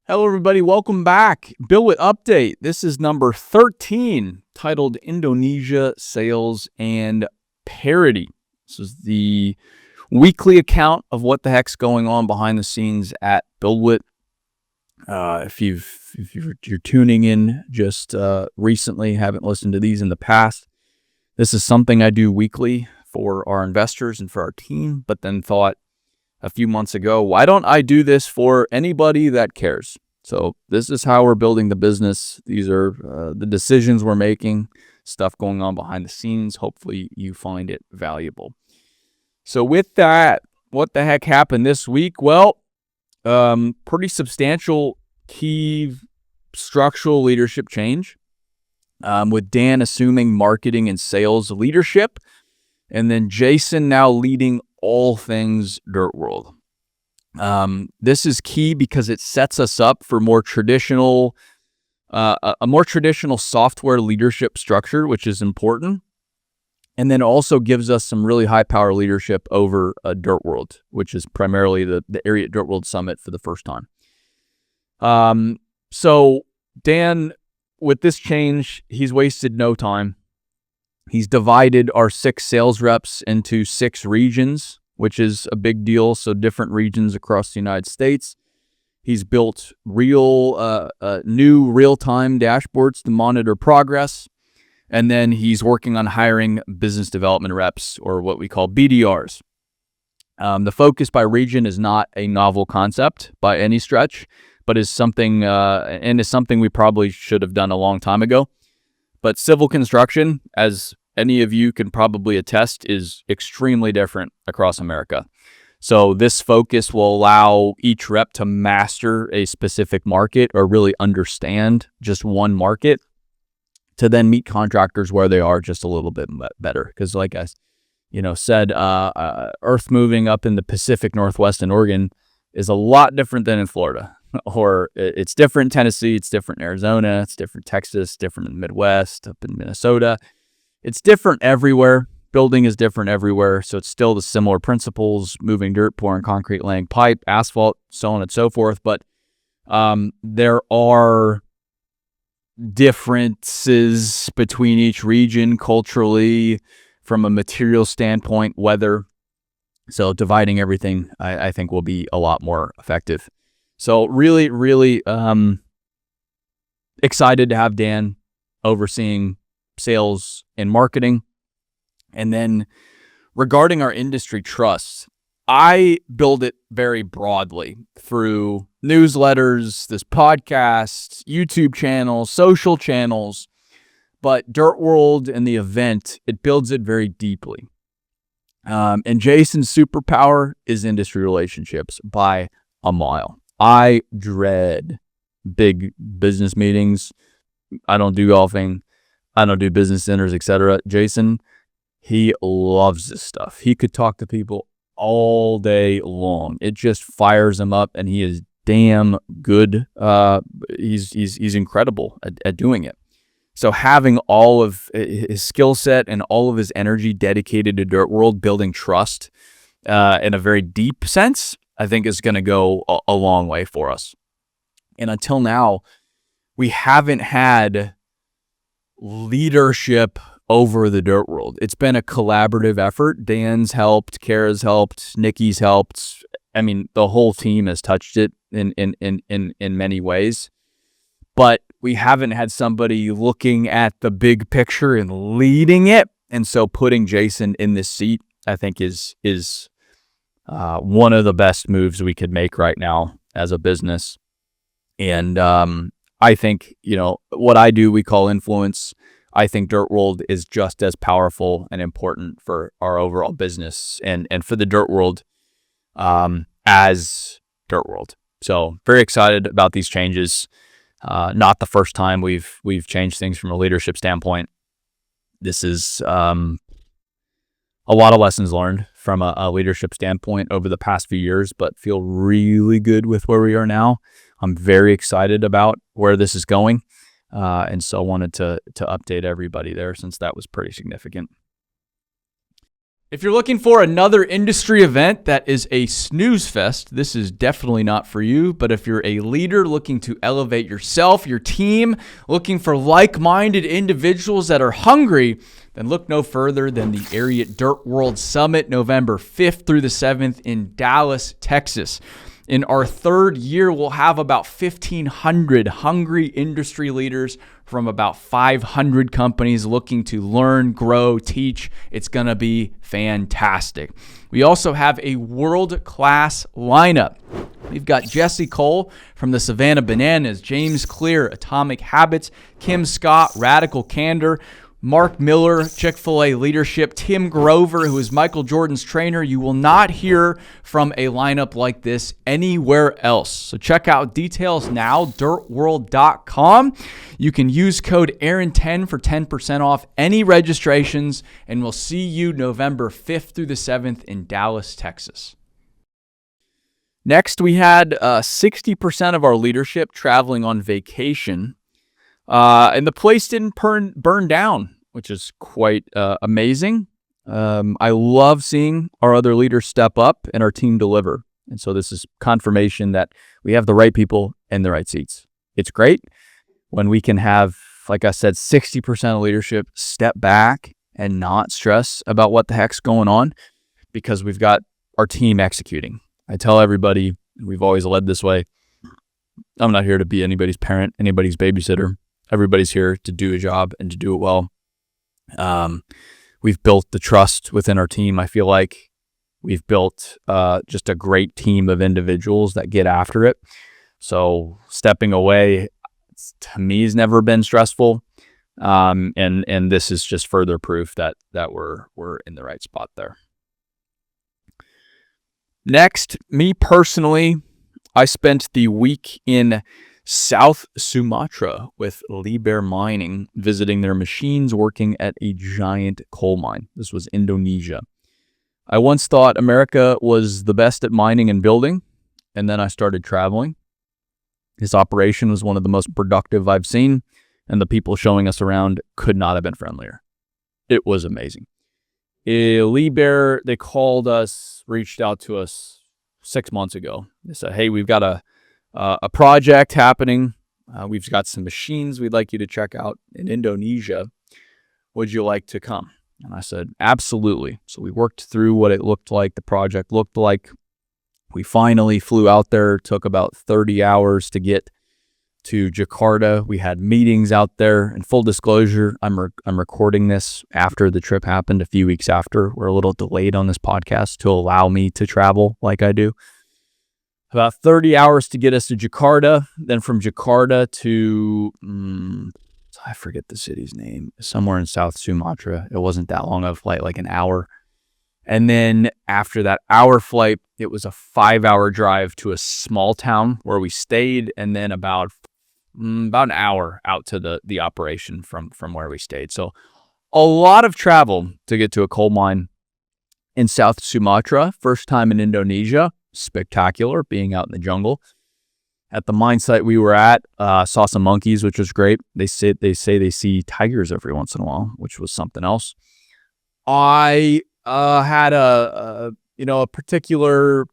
Hello, everybody. Welcome back. BuildWitt update. This is number 13, titled Indonesia Sales and Parity. This is the weekly account of what the heck's going on behind the scenes at BuildWitt. If you're tuning in just recently, haven't listened to these in the past, this is something I do weekly for our investors and for our team, but then thought a few months ago, why don't I do this for anybody that cares? So this is how we're building the business. These are the decisions we're making, stuff going on behind the scenes. Hopefully you find it valuable. So with that, what the heck happened this week? Well, pretty substantial key structural leadership change, with Dan assuming marketing and sales leadership, and then Jason now leading all things Dirt World. This is key because it sets us up for a more traditional software leadership structure, which is important. And then also gives us some really high power leadership over Dirt World, which is primarily the area at Dirt World Summit for the first time. So Dan, with this change, he's wasted no time. He's divided our 6 sales reps into 6 regions, which is a big deal. So different regions across the United States. He's built new real-time dashboards to monitor progress. And then he's working on hiring business development reps, or what we call BDRs. The focus by region is not a novel concept by any stretch, but is something we probably should have done a long time ago. But civil construction, as any of you can probably attest, is extremely different across America. So this focus will allow each rep to master a specific market, or really understand just one market, to then meet contractors where they are just a little bit better. Because like I said, earth moving up in the Pacific Northwest in Oregon is a lot different than in Florida. Or it's different in Tennessee, it's different in Arizona, it's different in Texas, different in the Midwest, up in Minnesota. It's different everywhere. Building is different everywhere. So it's still the similar principles: moving dirt, pouring concrete, laying pipe, asphalt, so on and so forth. But there are differences between each region culturally, from a material standpoint, weather. So dividing everything, I think, will be a lot more effective. So really, really excited to have Dan overseeing sales and marketing. And then regarding our industry trust, I build it very broadly through newsletters, this podcast, YouTube channels, social channels. But Dirt World and the event, it builds it very deeply. And Jason's superpower is industry relationships by a mile. I dread big business meetings. I don't do golfing. I don't do business dinners, etc. Jason, he loves this stuff. He could talk to people all day long. It just fires him up, and he is damn good. He's incredible at doing it. So having all of his skill set and all of his energy dedicated to Dirt World, building trust in a very deep sense, I think is going to go a long way for us. And until now, we haven't had leadership over the Dirt World. It's been a collaborative effort. Dan's helped, Kara's helped, Nikki's helped. I mean, the whole team has touched it in many ways. But we haven't had somebody looking at the big picture and leading it. And so putting Jason in this seat, I think, is one of the best moves we could make right now as a business. And I think, what I do, we call influence. I think Dirt World is just as powerful and important for our overall business and for the Dirt World as Dirt World. So very excited about these changes. Not the first time we've changed things from a leadership standpoint. This is a lot of lessons learned from a leadership standpoint over the past few years, but feel really good with where we are now. I'm very excited about where this is going. And so I wanted to update everybody there, since that was pretty significant. If you're looking for another industry event that is a snooze fest, this is definitely not for you. But if you're a leader looking to elevate yourself, your team, looking for like-minded individuals that are hungry, then look no further than the Ariat Dirt World Summit, November 5th through the 7th in Dallas, Texas. In our third year, we'll have about 1,500 hungry industry leaders from about 500 companies looking to learn, grow, teach. It's going to be fantastic. We also have a world-class lineup. We've got Jesse Cole from the Savannah Bananas, James Clear, Atomic Habits, Kim Scott, Radical Candor, Mark Miller, Chick-fil-A Leadership, Tim Grover, who is Michael Jordan's trainer. You will not hear from a lineup like this anywhere else. So check out details now, dirtworld.com. You can use code Aaron10 for 10% off any registrations, and we'll see you November 5th through the 7th in Dallas, Texas. Next, we had 60% of our leadership traveling on vacation. And the place didn't burn down, which is quite amazing. I love seeing our other leaders step up and our team deliver. And so this is confirmation that we have the right people in the right seats. It's great when we can have, like I said, 60% of leadership step back and not stress about what the heck's going on because we've got our team executing. I tell everybody, we've always led this way, I'm not here to be anybody's parent, anybody's babysitter. Everybody's here to do a job and to do it well. We've built the trust within our team. I feel like we've built just a great team of individuals that get after it. So stepping away, to me, has never been stressful. And this is just further proof that we're in the right spot there. Next, me personally, I spent the week in South Sumatra with Liebherr Mining, visiting their machines working at a giant coal mine. This was Indonesia. I once thought America was the best at mining and building, and then I started traveling. This operation was one of the most productive I've seen, and the people showing us around could not have been friendlier. It was amazing. Liebherr, they called us, reached out to us 6 months ago. They said, hey, we've got a project happening. We've got some machines we'd like you to check out in Indonesia. Would you like to come? And I said, absolutely. So we worked through what it looked like, the project looked like. We finally flew out there. It took about 30 hours to get to Jakarta. We had meetings out there. And full disclosure, I'm recording this after the trip happened, a few weeks after. We're a little delayed on this podcast to allow me to travel like I do. About 30 hours to get us to Jakarta. Then from Jakarta to, I forget the city's name, somewhere in South Sumatra. It wasn't that long of a flight, like an hour. And then after that hour flight, it was a 5-hour drive to a small town where we stayed. And then about an hour out to the operation from where we stayed. So a lot of travel to get to a coal mine in South Sumatra. First time in Indonesia. Spectacular being out in the jungle. At the mine site we were at, saw some monkeys, which was great. They say they see tigers every once in a while, which was something else. I had a particular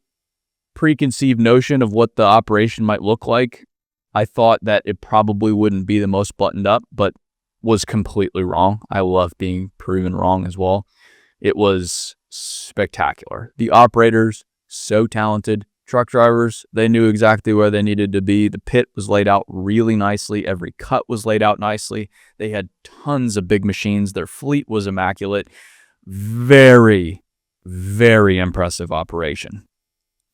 preconceived notion of what the operation might look like. I thought that it probably wouldn't be the most buttoned up, but was completely wrong. I love being proven wrong as well. It was spectacular. The operators, so talented. Truck drivers, they knew exactly where they needed to be. The pit was laid out really nicely. Every cut was laid out nicely. They had tons of big machines. Their fleet was immaculate. Very, very impressive operation.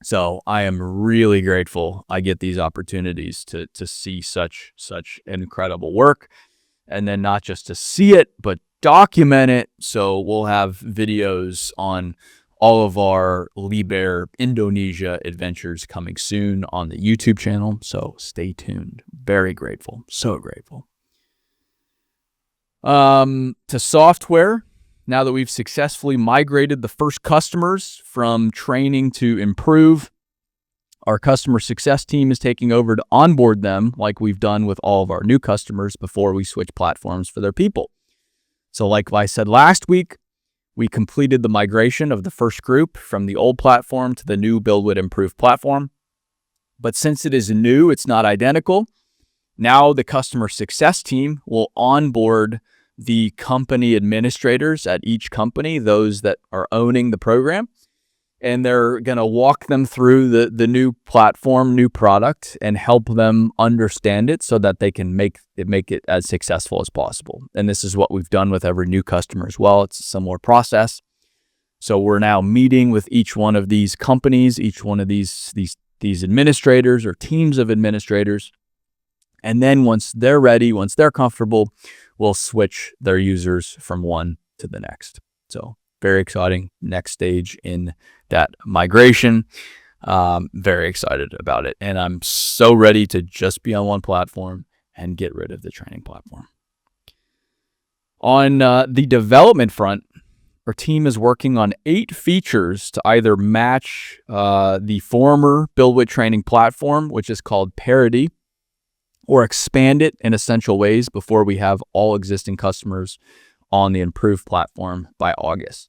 So I am really grateful I get these opportunities to see such incredible work. And then not just to see it, but document it. So we'll have videos on all of our Liebherr Indonesia adventures coming soon on the YouTube channel. So stay tuned. Very grateful. So grateful. To software. Now that we've successfully migrated the first customers from training to improve, our customer success team is taking over to onboard them like we've done with all of our new customers before we switch platforms for their people. So like I said last week, We completed the migration of the first group from the old platform to the new BuildWitt improved platform. But since it is new, it's not identical. Now the customer success team will onboard the company administrators at each company, those that are owning the program, and they're going to walk them through the new platform, new product, and help them understand it so that they can make it as successful as possible. And this is what we've done with every new customer as well. It's a similar process. So we're now meeting with each one of these companies, each one of these administrators or teams of administrators. And then once they're ready, once they're comfortable, we'll switch their users from one to the next. So very exciting next stage in that migration. Very excited about it. And I'm so ready to just be on one platform and get rid of the training platform. On the development front, our team is working on 8 features to either match the former BuildWitt training platform, which is called Parity, or expand it in essential ways before we have all existing customers on the improved platform by August.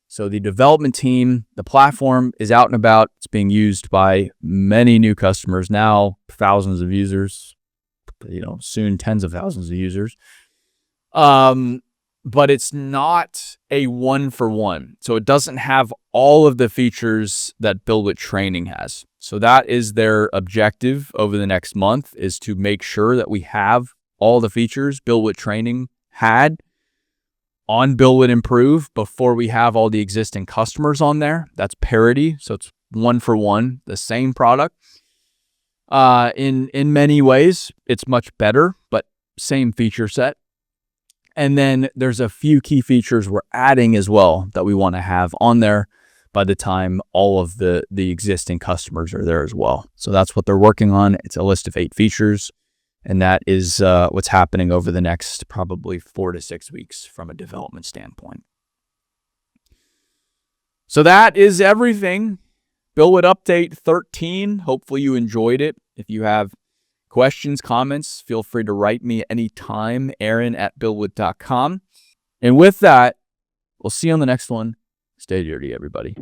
So the development team, the platform is out and about. It's being used by many new customers now, thousands of users, soon tens of thousands of users. But it's not a one-for-one. So it doesn't have all of the features that BuildWitt training has. So that is their objective over the next month, is to make sure that we have all the features BuildWitt training had on BuildWitt Improve before we have all the existing customers on there. That's Parity. So it's one-for-one, the same product. In many ways, it's much better, but same feature set. And then there's a few key features we're adding as well that we want to have on there by the time all of the existing customers are there as well. So that's what they're working on. It's a list of 8 features, and that is what's happening over the next probably 4 to 6 weeks from a development standpoint. So that is everything. BuildWitt Update 13. Hopefully you enjoyed it. If you have questions, comments, feel free to write me anytime, Aaron@buildwitt.com. And with that, we'll see you on the next one. Stay dirty, everybody.